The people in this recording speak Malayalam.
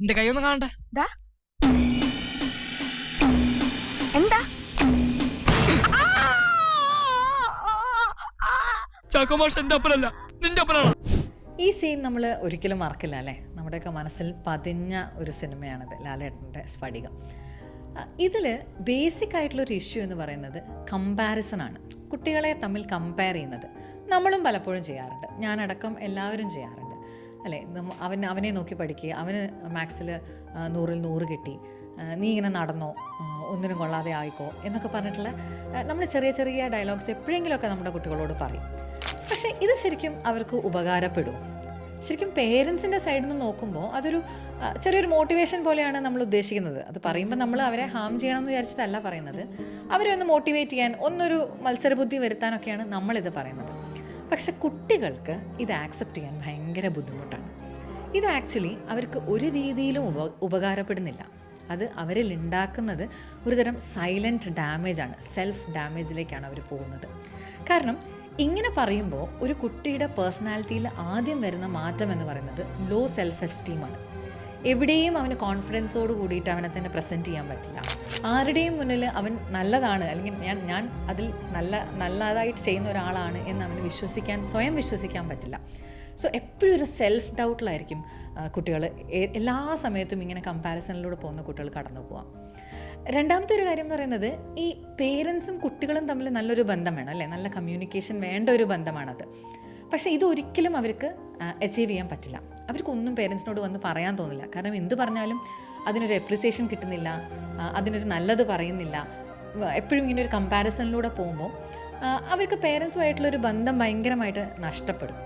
നിന്റെ കൈ ഒന്ന് കാണട്ടെ. ദാ. എന്താ ചാക്കോമാഷ് എന്റെ അപ്പനല്ല, നിന്റെ അപ്പനാണ്. ഈ സീൻ നമ്മൾ ഒരിക്കലും മറക്കില്ല അല്ലേ. നമ്മുടെയൊക്കെ മനസ്സിൽ പതിഞ്ഞ ഒരു സിനിമയാണിത്, ലാലേട്ടൻ്റെ സ്ഫടികം. ഇതിൽ ബേസിക് ആയിട്ടുള്ളൊരു ഇഷ്യൂ എന്ന് പറയുന്നത് കമ്പാരിസണാണ്. കുട്ടികളെ തമ്മിൽ കമ്പയർ ചെയ്യുന്നത് നമ്മളും പലപ്പോഴും ചെയ്യാറുണ്ട്, ഞാനടക്കം എല്ലാവരും ചെയ്യാറുണ്ട് അല്ലേ. അവനെ നോക്കി പഠിക്കുക, അവന് മാത്സിൽ 100-ൽ 100 കിട്ടി, നീ ഇങ്ങനെ നടന്നോ, ഒന്നിനും കൊള്ളാതെ ആയിക്കോ എന്നൊക്കെ പറഞ്ഞിട്ടുള്ള നമ്മൾ ചെറിയ ചെറിയ ഡയലോഗ്സ് എപ്പോഴെങ്കിലുമൊക്കെ നമ്മുടെ കുട്ടികളോട് പറയും. പക്ഷേ ഇത് ശരിക്കും അവർക്ക് ഉപകാരപ്പെടും. ശരിക്കും പേരൻസിൻ്റെ സൈഡിൽ നിന്ന് നോക്കുമ്പോൾ അതൊരു ചെറിയൊരു മോട്ടിവേഷൻ പോലെയാണ് നമ്മൾ ഉദ്ദേശിക്കുന്നത്. അത് പറയുമ്പോൾ നമ്മൾ അവരെ ഹാം ചെയ്യണം എന്ന് വിചാരിച്ചിട്ടല്ല പറയുന്നത്, അവരെ ഒന്ന് മോട്ടിവേറ്റ് ചെയ്യാൻ, ഒന്നൊരു മത്സരബുദ്ധി വരുത്താനൊക്കെയാണ് നമ്മളിത് പറയുന്നത്. പക്ഷെ കുട്ടികൾക്ക് ഇത് ആക്സെപ്റ്റ് ചെയ്യാൻ ഭയങ്കര ബുദ്ധിമുട്ടാണ്. ഇത് ആക്ച്വലി അവർക്ക് ഒരു രീതിയിലും ഉപകാരപ്പെടുന്നില്ല. അത് അവരിൽ ഉണ്ടാക്കുന്നത് ഒരുതരം സൈലൻറ്റ് ഡാമേജാണ്, സെൽഫ് ഡാമേജിലേക്കാണ് അവർ പോകുന്നത്. കാരണം ഇങ്ങനെ പറയുമ്പോൾ ഒരു കുട്ടിയുടെ പേഴ്സണാലിറ്റിയിൽ ആദ്യം വരുന്ന മാറ്റം എന്ന് പറയുന്നത് ലോ സെൽഫ് എസ്റ്റീമാണ്. എവിടെയും അവന് കോൺഫിഡൻസോട് കൂടിയിട്ട് അവനെ തന്നെ പ്രസൻറ്റ് ചെയ്യാൻ പറ്റില്ല. ആരുടെയും മുന്നിൽ അവൻ നല്ലതാണ്, അല്ലെങ്കിൽ ഞാൻ അതിൽ നല്ലതായിട്ട് ചെയ്യുന്ന ഒരാളാണ് എന്ന് അവന് സ്വയം വിശ്വസിക്കാൻ പറ്റില്ല. സോ എപ്പോഴും ഒരു സെൽഫ് ഡൗട്ടിലായിരിക്കും കുട്ടികൾ. എല്ലാ സമയത്തും ഇങ്ങനെ കമ്പാരിസണിലൂടെ പോകുന്ന കുട്ടികൾ കടന്നു പോവാം. രണ്ടാമത്തെ ഒരു കാര്യം എന്ന് പറയുന്നത്, ഈ പേരൻസും കുട്ടികളും തമ്മിൽ നല്ലൊരു ബന്ധം വേണം അല്ലേ, നല്ല കമ്മ്യൂണിക്കേഷൻ വേണ്ട ഒരു ബന്ധമാണത്. പക്ഷേ ഇതൊരിക്കലും അവർക്ക് അച്ചീവ് ചെയ്യാൻ പറ്റില്ല. അവർക്കൊന്നും പേരൻസിനോട് വന്ന് പറയാൻ തോന്നില്ല. കാരണം എന്ത് പറഞ്ഞാലും അതിനൊരു എപ്രിസിയേഷൻ കിട്ടുന്നില്ല, അതിനൊരു നല്ലത് പറയുന്നില്ല. എപ്പോഴും ഇങ്ങനെ ഒരു കമ്പാരിസണിലൂടെ പോകുമ്പോൾ അവർക്ക് പേരൻസുമായിട്ടുള്ളൊരു ബന്ധം ഭയങ്കരമായിട്ട് നഷ്ടപ്പെടും.